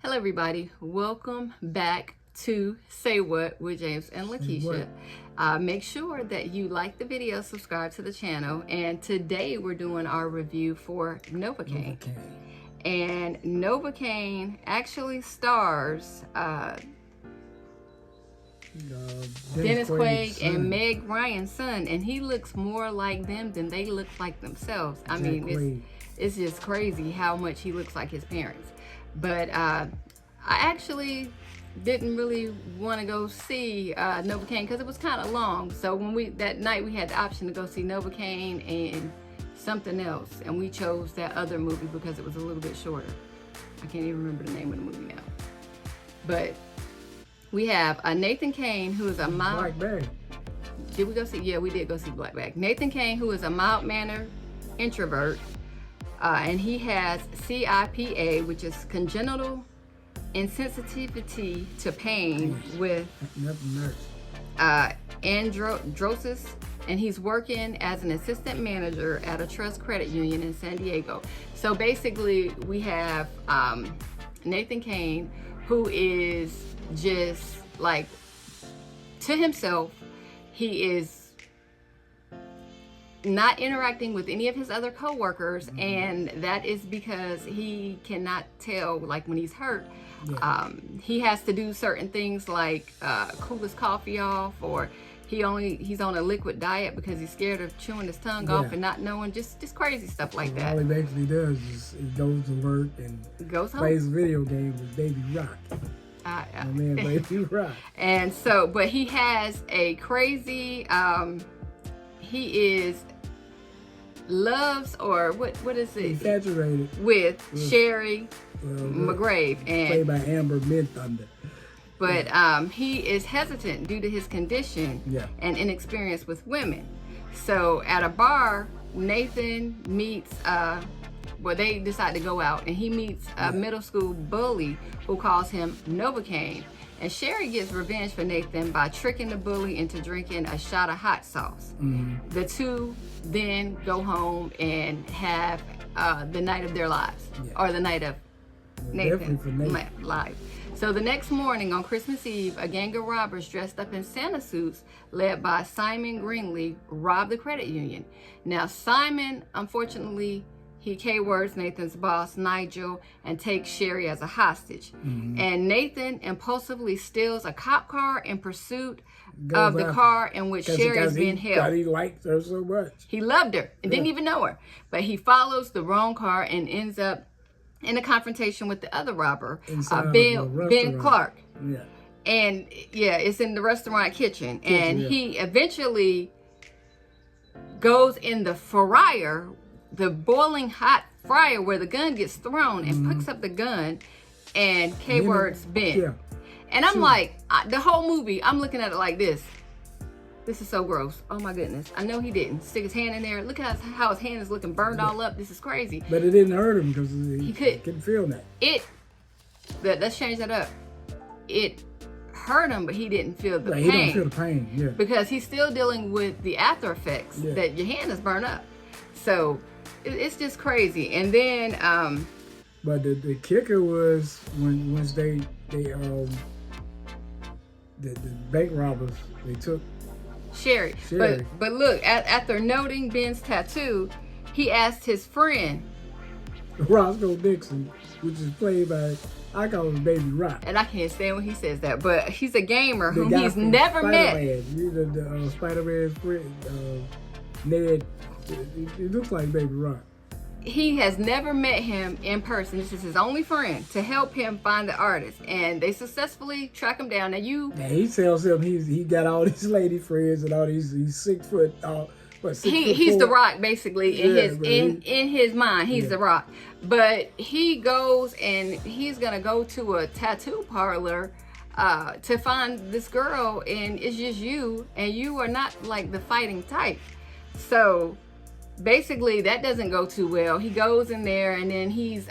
Hello everybody, welcome back to Say What with James and Lakesia. Make sure that you like the video, subscribe to the channel, and today we're doing our review for Novocaine. And Novocaine actually stars Dennis Quaid and Meg Ryan's son, and he looks more like them than they look like themselves. I mean, it's just crazy how much he looks like his parents. But I actually didn't really want to go see Novocaine because it was kind of long. So when that night we had the option to go see Novocaine and something else, and we chose that other movie because it was a little bit shorter. I can't even remember the name of the movie now. But we have a Nathan Caine, who is a mild... Black Bag. Did we go see? Yeah, we did go see Black Bag. Nathan Caine, who is a mild-mannered introvert. And he has CIPA, which is congenital insensitivity to pain with androsis, and he's working as an assistant manager at a trust credit union in San Diego. So basically we have Nathan Caine, who is just like, to himself, he is not interacting with any of his other co-workers, and that is because he cannot tell, like, when he's hurt. He has to do certain things like cool his coffee off, or he's on a liquid diet because he's scared of chewing his tongue off and not knowing, just crazy stuff like that. All he basically does is he goes to work and plays a video game with Baby Rock. My man, Baby Rock. And so, but he has a crazy, he loves, or what is it? Infatuated with Sherry McGrave, and played by Amber Midthunder. But he is hesitant due to his condition and inexperience with women. So at a bar, Nathan meets they decide to go out, and he meets a middle school bully who calls him Novocaine. And Sherry gets revenge for Nathan by tricking the bully into drinking a shot of hot sauce. The two then go home and have the night of their lives, or the night of Nathan's life. So the next morning on Christmas Eve, a gang of robbers dressed up in Santa suits, led by Simon Greenlee, robbed the credit union. Now Simon, unfortunately, he K-words Nathan's boss, Nigel, and takes Sherry as a hostage. And Nathan impulsively steals a cop car in pursuit of the car in which Sherry is being held. He liked her so much. He loved her and didn't even know her. But he follows the wrong car and ends up in a confrontation with the other robber, Ben Clark. And it's in the restaurant kitchen. And he eventually goes in the fryer, the boiling hot fryer where the gun gets thrown, and picks up the gun and K-words Ben. And I'm like, the whole movie, I'm looking at it like this. This is so gross. Oh my goodness. I know he didn't stick his hand in there. Look how his hand is looking burned all up. This is crazy. But it didn't hurt him because he couldn't feel that. Let's change that up. It hurt him, but he didn't feel the pain. He don't feel the pain, because he's still dealing with the after effects that your hand is burned up. So it's just crazy. And then but the kicker was once the bank robbers, they took Sherry. But look, after noting Ben's tattoo, he asked his friend Roscoe Dixon, which is played by, I call him Baby Rock. And I can't stand when he says that, but he's a gamer whom he's never met. The Spider-Man's friend, Ned. It looks like Baby Rock. He has never met him in person. This is his only friend to help him find the artist, and they successfully track him down. Now he tells him he got all these lady friends and all these. He's 6 foot. He's the Rock basically in his mind. He's the Rock, but he goes and he's gonna go to a tattoo parlor to find this girl, and it's just you, and you are not like the fighting type. So basically that doesn't go too well. He goes in there, and then he's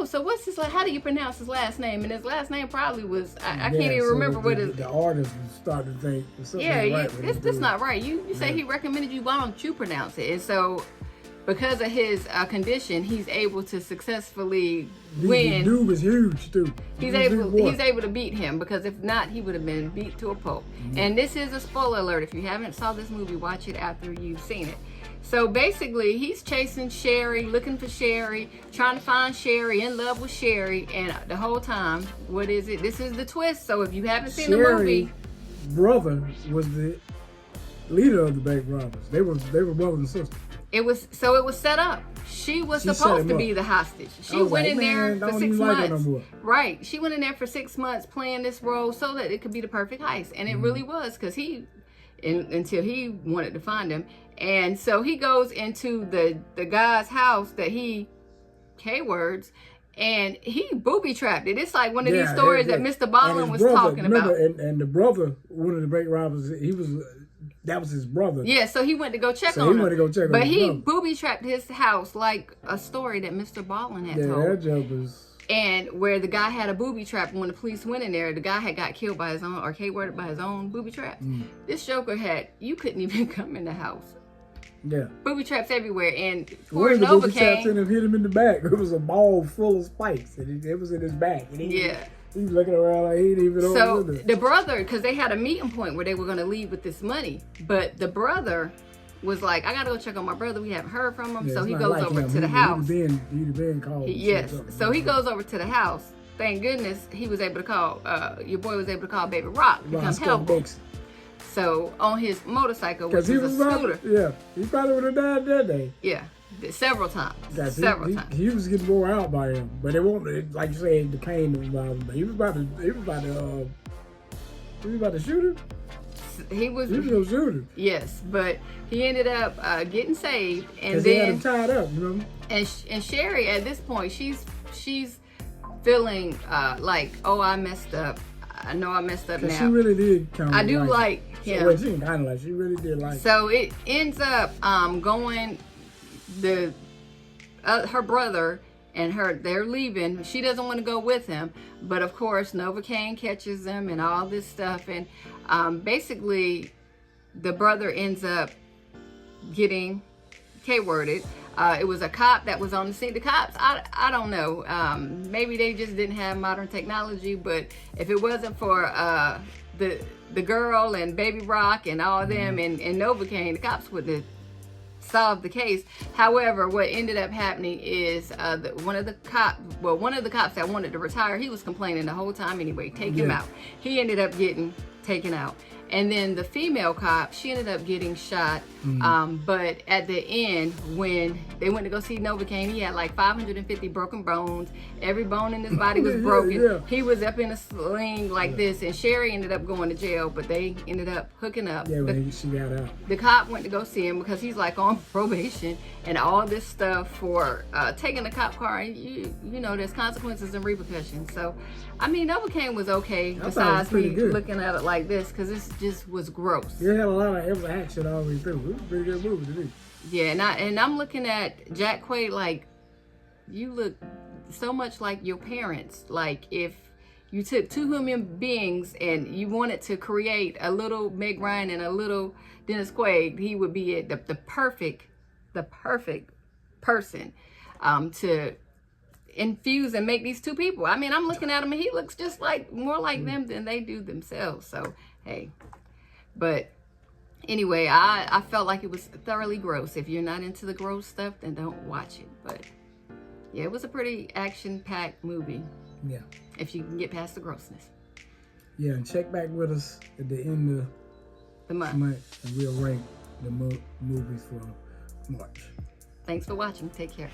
so what's his, how do you pronounce his last name? And his last name probably was I can't even remember what it is. The artist was starting to think this not right. You say he recommended you, why don't you pronounce it? And so because of his condition, he's able to successfully win. The dude was huge too. He's able to beat him, because if not, he would have been beat to a pulp. And this is a spoiler alert. If you haven't saw this movie, watch it after you've seen it. So basically, he's chasing Sherry, looking for Sherry, trying to find Sherry, in love with Sherry, and the whole time, what is it? This is the twist. So if you haven't seen the movie, brother was the leader of the bank robbers. They were brother and sister. It was set up. She was supposed to be the hostage. She went in there for 6 months. Right. She went in there for 6 months playing this role so that it could be the perfect heist. And it really was, because until he wanted to find him. And so he goes into the guy's house that he K-words, and he booby-trapped it. It's like one of these stories that Mr. Ballin was talking about. And the brother, one of the bank robbers, that was his brother. Yeah, so he went to go check on him. But he booby-trapped his house like a story that Mr. Ballin had told. Yeah, that joke was... And where the guy had a booby trap, when the police went in there, the guy had got killed by his own, or K-worded by his own booby traps. This Joker you couldn't even come in the house. Yeah. Booby traps everywhere. And poor Novocaine, booby traps in him, hit him in the back. It was a ball full of spikes, and it was in his back. And he was looking around like he didn't even know. So the brother, because they had a meeting point where they were going to leave with this money, but the brother was like, I gotta go check on my brother. We haven't heard from him. So he goes over to the house. He'd been called. Yes. So he goes over to the house. Thank goodness he was able to call, your boy was able to call Baby Rock to come help him. So on his motorcycle, which is a scooter. He probably would have died that day. Yeah. Several times. Several times. He was getting wore out by him. But it won't, like you said, the pain was about him. But he was about to shoot him. He was gonna shoot him. Yes, but he ended up getting saved, and then they had him tied up, you know. And Sherry, at this point, she's feeling like, oh, I messed up. I know I messed up now. She really did kind of. I do like him. So, well, she didn't kind of like. She really did like. So it ends up going her brother and they're leaving. She doesn't want to go with him, but of course Novocaine catches them and all this stuff, and basically the brother ends up getting K-worded. It was a cop that was on the scene. The cops, I don't know, maybe they just didn't have modern technology, but if it wasn't for the girl and Baby Rock and all of them and Novocaine, the cops would have solved the case. However, what ended up happening is one of the cops that wanted to retire, he was complaining the whole time anyway. Take him out. He ended up getting taken out. And then the female cop, she ended up getting shot. But at the end, when they went to go see Novocaine, he had like 550 broken bones. Every bone in his body was broken. He was up in a sling like this. And Sherry ended up going to jail, but they ended up hooking up. Yeah, when she got out. The cop went to go see him because he's like on probation and all this stuff for taking the cop car. And you know, there's consequences and repercussions. So, I mean, Novocaine was okay, besides me looking at it like this, because this just was gross. It had a lot of action all the way through. It was a pretty good movie to me. Yeah, and I'm looking at Jack Quaid like, you look so much like your parents. Like, if you took two human beings and you wanted to create a little Meg Ryan and a little Dennis Quaid, he would be the perfect person to infuse and make these two people. I mean, I'm looking at him and he looks just like, more like them than they do themselves. So, hey. But anyway, I felt like it was thoroughly gross. If you're not into the gross stuff, then don't watch it. But yeah, it was a pretty action-packed movie. Yeah. If you can get past the grossness. Yeah, and check back with us at the end of the month, and we'll rank the movies for March. Thanks for watching. Take care.